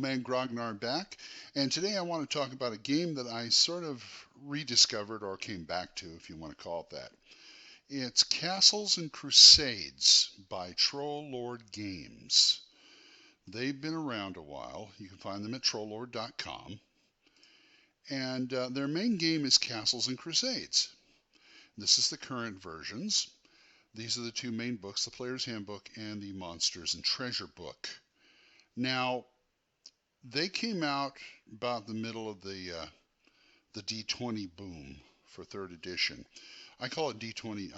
Man Grognard back, and today I want to talk about a game that I sort of rediscovered or came back to, if you want to call it that. It's Castles and Crusades by Troll Lord Games. They've been around a while. You can find them at trolllord.com. And their main game is Castles and Crusades. This is the current versions. These are the two main books, the Player's Handbook and the Monsters and Treasure book. Now, they came out about the middle of the D20 boom for third edition. I call it D20.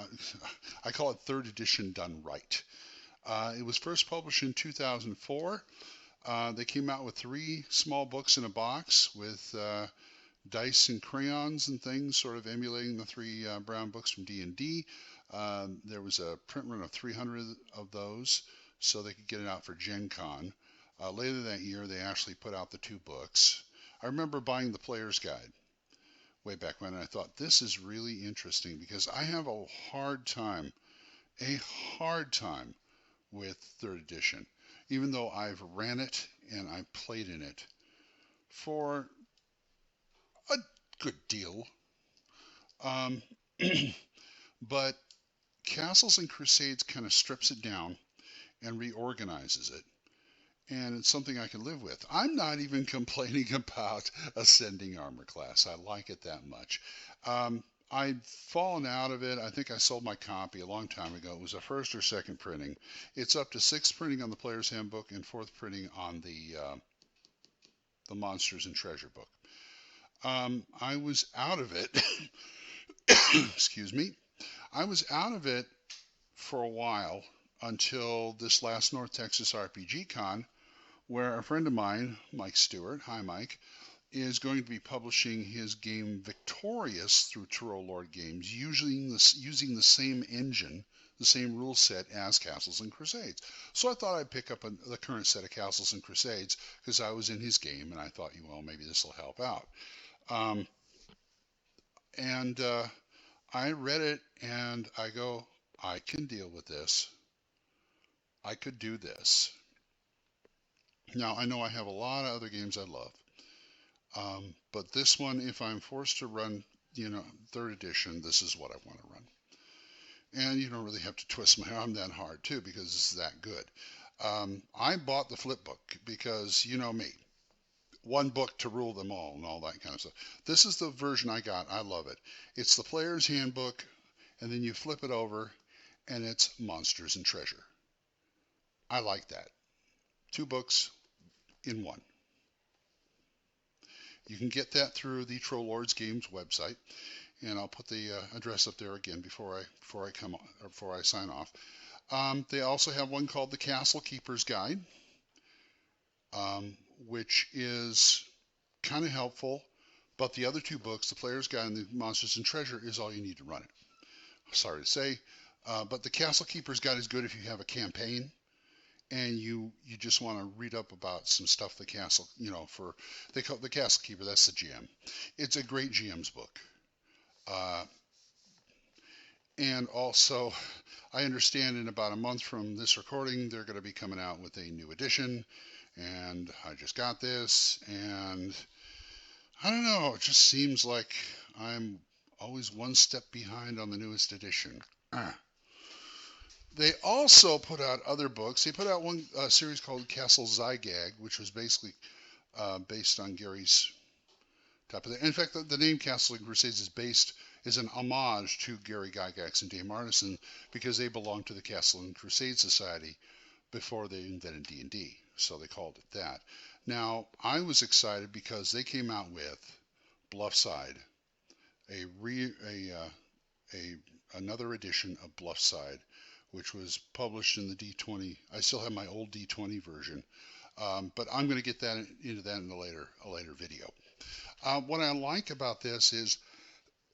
I call it third edition done right. It was first published in 2004. They came out with 3 small books in a box with dice and crayons and things, sort of emulating the 3 brown books from D&D. There was a print run of 300 of those, so they could get it out for Gen Con. Later that year, they actually put out the 2 books. I remember buying the Player's Guide way back when, and I thought, this is really interesting because I have a hard time with third edition, even though I've ran it and I've played in it for a good deal. But Castles and Crusades kind of strips it down and reorganizes it. And it's something I can live with. I'm not even complaining about Ascending Armor class. I like it that much. I've fallen out of it. I think I sold my copy a long time ago. It was a first or second printing. It's up to 6th printing on the Player's Handbook and 4th printing on the Monsters and Treasure book. I was out of it. Excuse me. I was out of it for a while until this last North Texas RPG Con, where a friend of mine, Mike Stewart, hi Mike, is going to be publishing his game Victorious through Troll Lord Games, using the same engine, the same rule set as Castles and Crusades. So I thought I'd pick up the current set of Castles and Crusades because I was in his game, and I thought, well, maybe this will help out. I read it, and I go, I can deal with this. I could do this. Now, I know I have a lot of other games I love, but this one, if I'm forced to run, third edition, this is what I want to run. And you don't really have to twist my arm that hard, too, because it's that good. I bought the flip book because, you know me, one book to rule them all and all that kind of stuff. This is the version I got. I love it. It's the Player's Handbook, and then you flip it over, and it's Monsters and Treasure. I like that. 2 books in one. You can get that through the Troll Lords Games website, and I'll put the address up there again before I sign off. They also have one called the Castle Keeper's Guide, which is kind of helpful, but the other 2 books, the Player's Guide and the Monsters and Treasure, is all you need to run it. Sorry to say, but the Castle Keeper's Guide is good if you have a campaign and you just want to read up about some stuff the castle, they call it the Castle Keeper, that's the GM. It's a great GM's book. And also, I understand in about a month from this recording, they're going to be coming out with a new edition, and I just got this, and I don't know, it just seems like I'm always one step behind on the newest edition. They also put out other books. They put out one series called Castle Zygag, which was basically based on Gary's type of thing. In fact, the name Castles and Crusades is an homage to Gary Gygax and Dave Arneson because they belonged to the Castle and Crusade Society before they invented D&D, so they called it that. Now, I was excited because they came out with Bluffside, another edition of Bluffside, which was published in the D20. I still have my old D20 version, but I'm going to get into that in a later video. What I like about this is,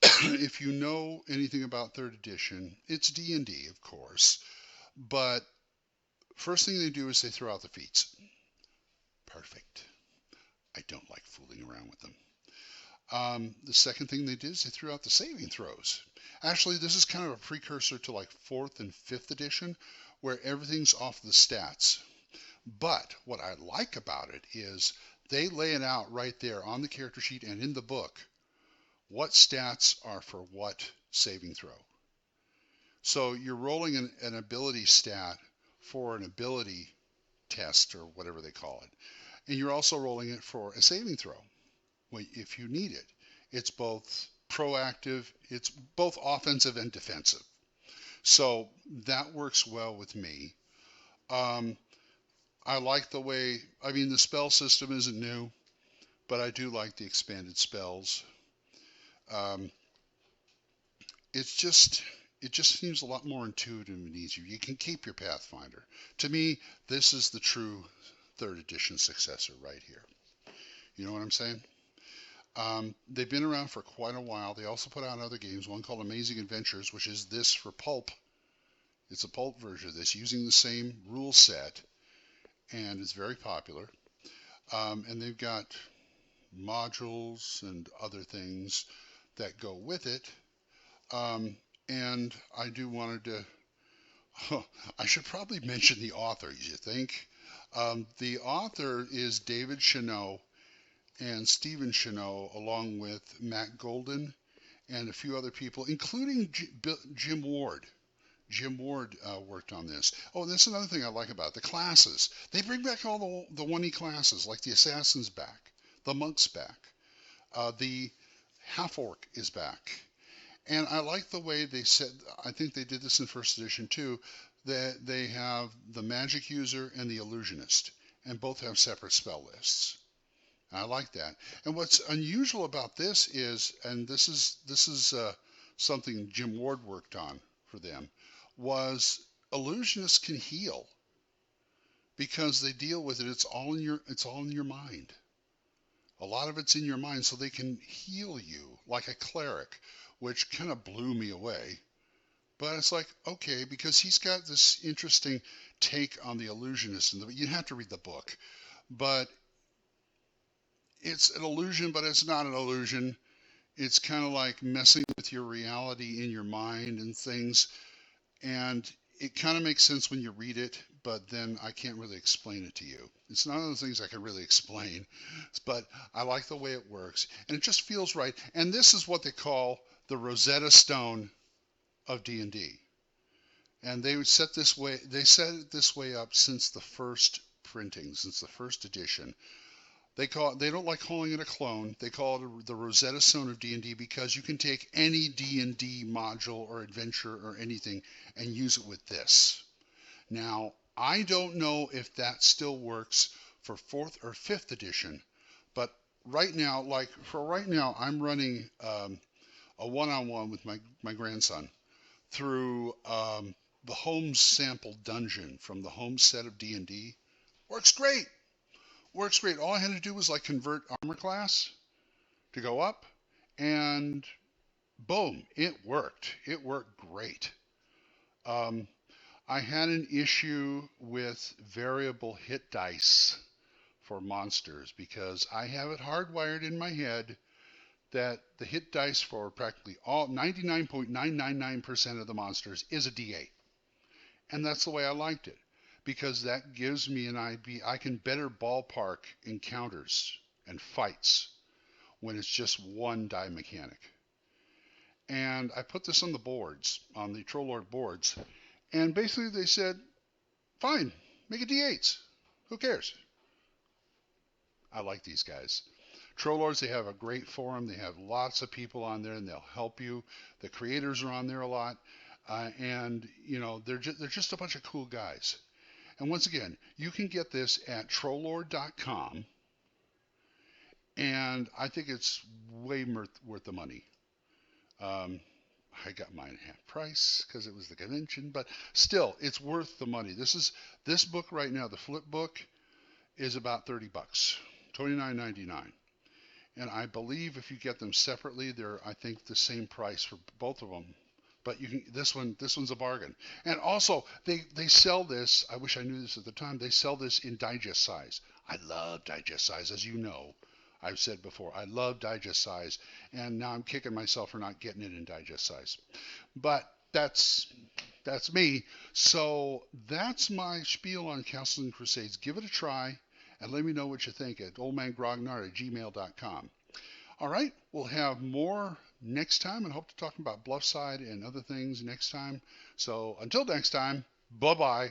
if you know anything about third edition, it's D&D, of course, but first thing they do is they throw out the feats. Perfect. I don't like fooling around with them. The second thing they did is they threw out the saving throws. Actually, this is kind of a precursor to like 4th and 5th edition, where everything's off the stats. But what I like about it is they lay it out right there on the character sheet and in the book what stats are for what saving throw. So you're rolling an ability stat for an ability test or whatever they call it. And you're also rolling it for a saving throw if you need it. It's both proactive, it's both offensive and defensive. So that works well with me. Um, I like the way, I mean, the spell system isn't new, but I do like the expanded spells. Um, it's just, it just seems a lot more intuitive and easier. You can keep your Pathfinder. To me, this is the true third edition successor right here. You know what I'm saying? They've been around for quite a while. They also put out other games, one called Amazing Adventures, which is this for pulp. It's a pulp version of this using the same rule set, and it's very popular. And they've got modules and other things that go with it. And I do wanted to, I should probably mention the author, you think? The author is David Cheneau and Stephen Cheneau, along with Matt Golden and a few other people, including Jim Ward. Jim Ward worked on this. Oh, and that's another thing I like about it. The classes. They bring back all the 1E classes, like the Assassin's back, the Monk's back, the Half-Orc is back. And I like the way they said, I think they did this in first edition too, that they have the magic user and the illusionist, and both have separate spell lists. I like that. And what's unusual about this is, and this is something Jim Ward worked on for them, was illusionists can heal because they deal with it. It's all in your mind. A lot of it's in your mind, so they can heal you like a cleric, which kind of blew me away. But it's like, okay, because he's got this interesting take on the illusionist, and you have to read the book, but it's an illusion, but it's not an illusion. It's kind of like messing with your reality in your mind and things. And it kind of makes sense when you read it, but then I can't really explain it to you. It's not one of those things I can really explain, but I like the way it works. And it just feels right. And this is what they call the Rosetta Stone of D&D. And they set it this way up since the first printing, since the first edition. They don't like calling it a clone. They call it the Rosetta Stone of D&D because you can take any D&D module or adventure or anything and use it with this. Now, I don't know if that still works for 4th or 5th edition, but right now, I'm running a one-on-one with my grandson through the home sample dungeon from the home set of D&D. Works great. Works great. All I had to do was like convert armor class to go up, and boom, it worked. It worked great. I had an issue with variable hit dice for monsters because I have it hardwired in my head that the hit dice for practically all 99.999% of the monsters is a D8. And that's the way I liked it, because that gives me an idea. I can better ballpark encounters and fights when it's just one die mechanic. And I put this on the boards, on the Troll Lord boards, and basically they said, fine, make it D8s. Who cares? I like these guys. Troll Lords, they have a great forum. They have lots of people on there, and they'll help you. The creators are on there a lot. And, you know, they're just a bunch of cool guys. And once again, you can get this at trolllord.com, and I think it's way worth the money. I got mine half price because it was the convention, but still, it's worth the money. This book right now, the flip book, is about $30, $29.99. And I believe if you get them separately, they're, I think, the same price for both of them. But you can, this one's a bargain. And also, they sell this. I wish I knew this at the time. They sell this in digest size. I love digest size, as you know. I've said before, I love digest size, and now I'm kicking myself for not getting it in digest size. But that's That's me. So that's my spiel on Castles and Crusades. Give it a try and let me know what you think at oldmangrognard@gmail.com. All right, we'll have more next time and hope to talk about Bluffside and other things next time. So until next time, bye-bye.